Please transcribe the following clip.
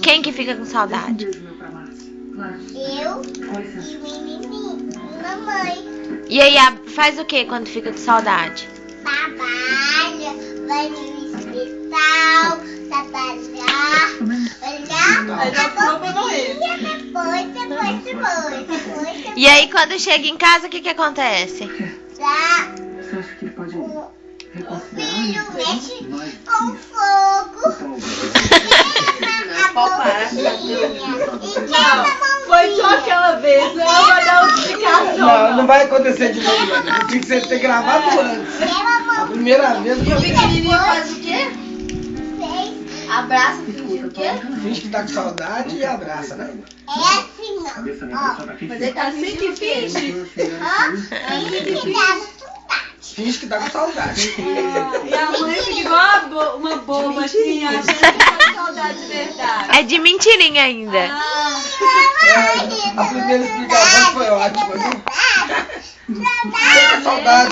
Quem que fica com saudade? Eu e o menininho, mamãe. E aí, faz o que quando fica com saudade? Trabalha, vai no hospital, trabalhar, depois. E aí, quando chega em casa, o que acontece? O filho mexe com fogo. Foi só aquela vez, não vai dar uma explicação. Não vai acontecer de novo, mano. Tinha que ter gravado antes. A primeira vez E o pequenininho faz o quê? Abraça, finge o quê? finge que tá com saudade e abraça, né? É assim, não. Ó, Mas ele tá assim que finge. finge que tá com saudade. Finge que tá com saudade. E a mãe fica igual uma boba assim, achando que tá com saudade de verdade. É de mentirinha ainda. A primeira explicação foi ótima, viu? Saudade.